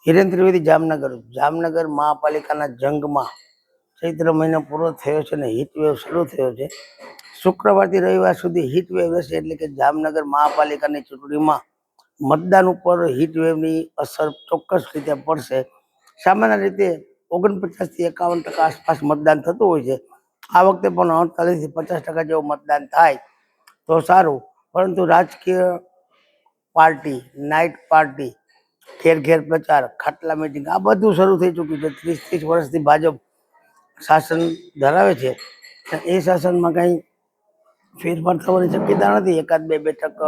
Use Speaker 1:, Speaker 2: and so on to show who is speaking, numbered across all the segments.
Speaker 1: હિરેન ત્રિવેદી જામનગર મહાપાલિકાના જંગમાં ચૈત્ર મહિનો પૂરો થયો છે અને હીટવેવ શરૂ થયો છે. શુક્રવારથી રવિવાર સુધી હીટવેવ રહેશે, એટલે કે જામનગર મહાપાલિકાની ચૂંટણીમાં મતદાન ઉપર હીટવેવની અસર ચોક્કસ રીતે પડશે. સામાન્ય રીતે 49 થી 51% આસપાસ મતદાન થતું હોય છે. આ વખતે પણ 48 થી 50% જેવું મતદાન થાય તો સારું, પરંતુ રાજકીય પાર્ટી, નાઇટ પાર્ટી, ઘેર ઘેર પ્રચાર, ખાટલા મીટિંગ આ બધું શરૂ થઈ ચૂક્યું છે. 30 વર્ષથી ભાજપ શાસન ધરાવે છે. એ શાસનમાં કંઈ ફેરફાર થવાની શક્યતા નથી. એકાદ બે બેઠક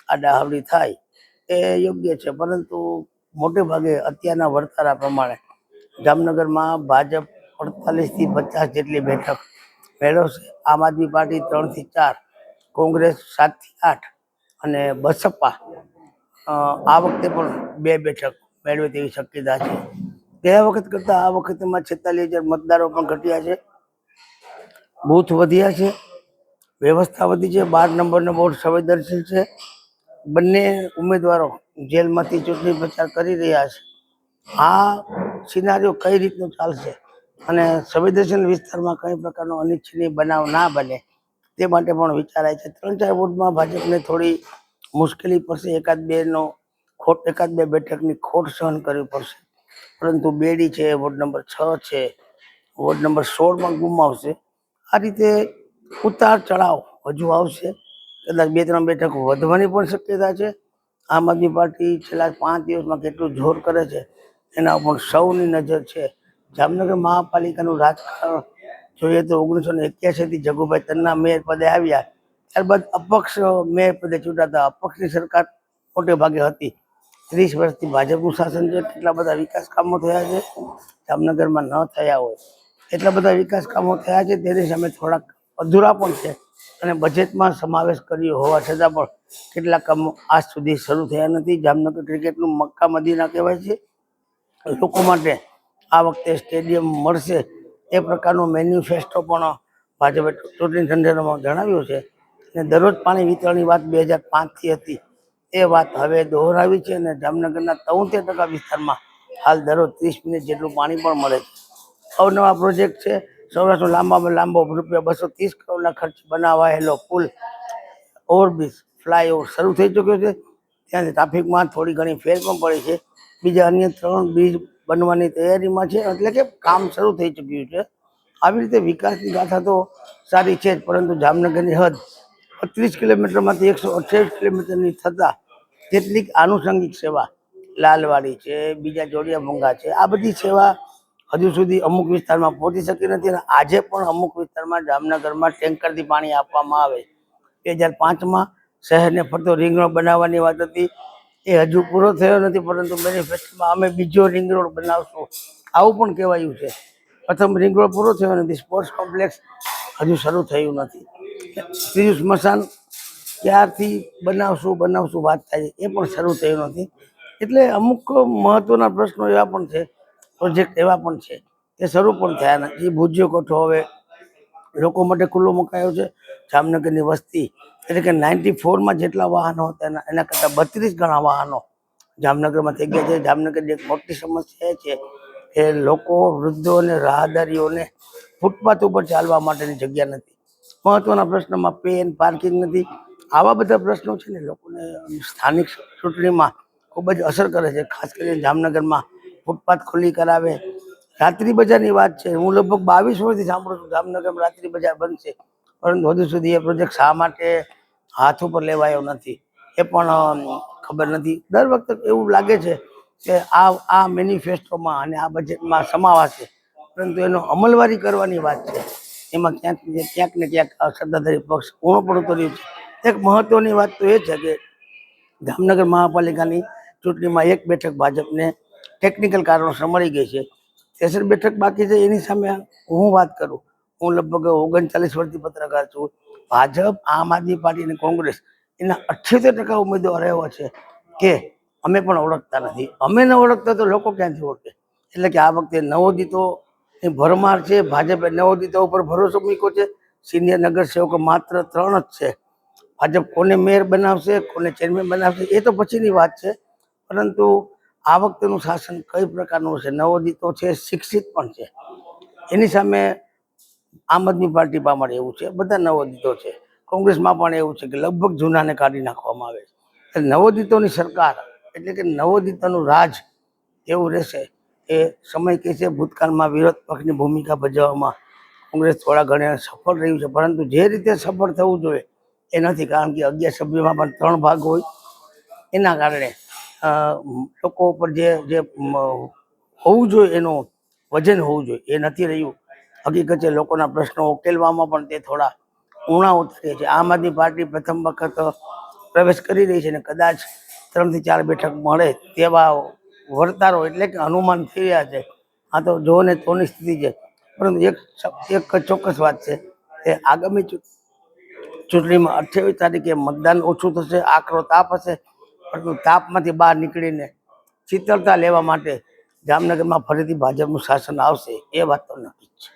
Speaker 1: આડાહવડી થાય એ યોગ્ય છે, પરંતુ મોટે ભાગે અત્યારના વર્તારા પ્રમાણે જામનગરમાં ભાજપ 48 થી 50 જેટલી બેઠક મેળવશે. આમ આદમી પાર્ટી 3 થી 4, કોંગ્રેસ 7 થી 8 અને બસપા આ વખતે પણ 2 બેઠક મેળવે તેવી શક્યતા છે. ગયા વખત કરતાં આ વખતમાં 46,000 મતદારો પણ ઘટ્યા છે. બૂથ વધ્યા છે, વ્યવસ્થા વધી છે. 12 નંબરનો બોર્ડ સંવેદનશીલ છે. બંને ઉમેદવારો જેલમાંથી ચૂંટણી પ્રચાર કરી રહ્યા છે. આ સિનારીઓ કઈ રીતનું ચાલશે અને સંવેદનશીલ વિસ્તારમાં કઈ પ્રકારનો અનિચ્છનીય બનાવ ના બને તે માટે પણ વિચારાય છે. 3-4 વોર્ડમાં ભાજપને થોડી મુશ્કેલી પડશે. એકાદ બે બેઠકની ખોટ સહન કરવી પડશે, પરંતુ બેડી છે, વોર્ડ નંબર 6 છે, વોર્ડ નંબર 16માં ગુમાવશે. આ રીતે ઉતાર ચઢાવ હજુ આવશે. કદાચ 2-3 બેઠક વધવાની પણ શક્યતા છે. આમ આદમી પાર્ટી છેલ્લા 5 દિવસમાં કેટલું જોર કરે છે એના ઉપર સૌની નજર છે. જામનગર મહાપાલિકાનું રાજકારણ જોઈએ તો 1981 થી જગુભાઈ તન્ના મેયર પદે આવ્યા, ત્યારબાદ અપક્ષ મેયર પદે ચૂંટાતા અપક્ષની સરકાર મોટે ભાગે હતી. 30 વર્ષથી ભાજપનું શાસન છે. કેટલા બધા વિકાસ કામો થયા છે જામનગરમાં, ન થયા હોય એટલા બધા વિકાસ કામો થયા છે. તેની સામે થોડાક અધૂરા પણ છે અને બજેટમાં સમાવેશ કર્યો હોવા છતાં પણ કેટલાક કામો આજ સુધી શરૂ થયા નથી. જામનગર ક્રિકેટનું મક્કા મદીના કહેવાય છે. લોકો માટે આ વખતે સ્ટેડિયમ મળશે એ પ્રકારનો મેન્યુફેસ્ટો પણ ભાજપે ચૂંટણી ઢંઢેરામાં જણાવ્યું છે. અને દરરોજ પાણી વિતરણની વાત 2005થી હતી, એ વાત હવે દોહરાવી છે. અને જામનગરના 73% વિસ્તારમાં હાલ દરરોજ 30 મિનિટ જેટલું પાણી પણ મળે છે. અવનવા પ્રોજેક્ટ છે. સૌરાષ્ટ્રનો લાંબામાં લાંબો ₹230 કરોડના ખર્ચ બનાવાયેલો પુલ, ઓવરબ્રિજ, ફ્લાયઓવર શરૂ થઈ ચૂક્યો છે. ત્યાં ટ્રાફિકમાં થોડી ઘણી ફેર પણ પડી છે. બીજા અન્ય 3 બ્રિજ બનવાની તૈયારીમાં છે, એટલે કે કામ શરૂ થઈ ચૂક્યું છે. આવી રીતે વિકાસની ગાથા તો સારી છે જ, પરંતુ જામનગરની હદ 32 કિલોમીટરમાંથી 128 કિલોમીટરની થતાં કેટલીક આનુષંગિક સેવા, લાલવાડી છે, બીજા જોડિયા ભૂંગા છે, આ બધી સેવા હજુ સુધી અમુક વિસ્તારમાં પહોંચી શકી નથી. અને આજે પણ અમુક વિસ્તારમાં જામનગરમાં ટેન્કરથી પાણી આપવામાં આવે. 2005માં શહેરને ફરતો રિંગ રોડ બનાવવાની વાત હતી, એ હજુ પૂરો થયો નથી, પરંતુ મેનિફેસ્ટોમાં અમે બીજો રિંગ રોડ બનાવશું આવું પણ કહેવાયું છે. પ્રથમ રિંગ રોડ પૂરો થયો નથી. સ્પોર્ટ્સ કોમ્પ્લેક્સ હજુ શરૂ થયું નથી. ત્રીજું સ્મશાન ક્યારથી બનાવશું વાત થાય છે, એ પણ શરૂ થયું નથી. એટલે અમુક મહત્વના પ્રશ્નો એવા પણ છે, પ્રોજેક્ટ એવા પણ છે તે શરૂ પણ થયા નથી. ભુજ્યો કોઠો હવે લોકો માટે ખુલ્લો મુકાયો છે. જામનગરની વસ્તી એટલે કે 94માં જેટલા વાહનો હતા એના કરતાં 32 ગણા વાહનો જામનગરમાં થઈ ગયા છે. જામનગરની એક મોટી સમસ્યા એ છે કે લોકો, વૃદ્ધો અને રાહદારીઓને ફૂટપાથ ઉપર ચાલવા માટેની જગ્યા નથી. મહત્વના પ્રશ્નોમાં પેન, પાર્કિંગ નથી. આવા બધા પ્રશ્નો છે ને લોકોને સ્થાનિક ચૂંટણીમાં ખૂબ જ અસર કરે છે. ખાસ કરીને જામનગરમાં ફૂટપાથ ખુલ્લી કરાવે. રાત્રિ બજારની વાત છે, હું લગભગ 22 વર્ષથી સાંભળું છું જામનગરમાં રાત્રિ બજાર બનશે, પરંતુ હજુ સુધી એ પ્રોજેક્ટ શા માટે હાથ ઉપર લેવાયો નથી એ પણ ખબર નથી. દર વખતે એવું લાગે છે કે આ મેનિફેસ્ટોમાં અને આ બજેટમાં સમાવાશે, પરંતુ એનો અમલવારી કરવાની વાત છે એમાં ક્યાંક ને ક્યાંક સત્તાધારી પક્ષ ઊણો પણ ઉતર્યું છે. એક મહત્વની વાત તો એ છે કે જામનગર મહાપાલિકાની ચૂંટણીમાં 1 બેઠક ભાજપને ટેકનિકલ કારણોસર મળી ગઈ છે. 63 બેઠક બાકી છે. એની સામે હું વાત કરું, હું લગભગ 39 વર્ષથી પત્રકાર છું. ભાજપ, આમ આદમી પાર્ટી અને કોંગ્રેસ એના 78% ઉમેદવાર એવા છે કે અમે પણ ઓળખતા નથી. અમે ન ઓળખતા તો લોકો ક્યાંથી ઓળખે? એટલે કે આ વખતે નવોદિતો એ ભરમાર છે. ભાજપે નવોદિતો ઉપર ભરોસો મૂક્યો છે. સિનિયર નગરસેવકો માત્ર 3 જ છે. ભાજપ કોને મેયર બનાવશે, કોને ચેરમેન બનાવશે એ તો પછીની વાત છે, પરંતુ આ વખતેનું શાસન કઈ પ્રકારનું છે? નવોદિતો છે, શિક્ષિત પણ છે. એની સામે આમ આદમી પાર્ટી પાછળ એવું છે, બધા નવોદિતો છે. કોંગ્રેસમાં પણ એવું છે કે લગભગ જૂનાને કાઢી નાખવામાં આવે છે. નવોદિતોની સરકાર એટલે કે નવોદિતોનું રાજ એવું રહેશે. એ સમય કહે છે. ભૂતકાળમાં વિરોધ પક્ષની ભૂમિકા ભજવવામાં કોંગ્રેસ થોડા ઘણા સફળ રહ્યું છે, પરંતુ જે રીતે સફળ થવું જોઈએ એ નથી. કારણ કે 11 સભ્યોમાં પણ 3 ભાગ હોય, એના કારણે લોકો ઉપર જે હોવું જોઈએ એનું વજન હોવું જોઈએ એ નથી રહ્યું. હકીકત છે લોકોના પ્રશ્નો ઉકેલવામાં પણ તે થોડા ઊણા ઉતરે છે. આમ આદમી પાર્ટી પ્રથમ વખત પ્રવેશ કરી રહી છે અને કદાચ 3 થી 4 બેઠક મળે તેવા વર્તારો એટલે કે અનુમાન થઈ રહ્યા છે. આ તો જો ને તોની સ્થિતિ છે. પરંતુ એક ચોક્કસ વાત છે કે આગામી ચૂંટણીમાં 28 તારીખે મતદાન ઓછું થશે, આકરો તાપ હશે, પરંતુ તાપમાંથી બહાર નીકળીને શીતળતા લેવા માટે જામનગરમાં ફરીથી ભાજપનું શાસન આવશે એ વાત તો નક્કી છે.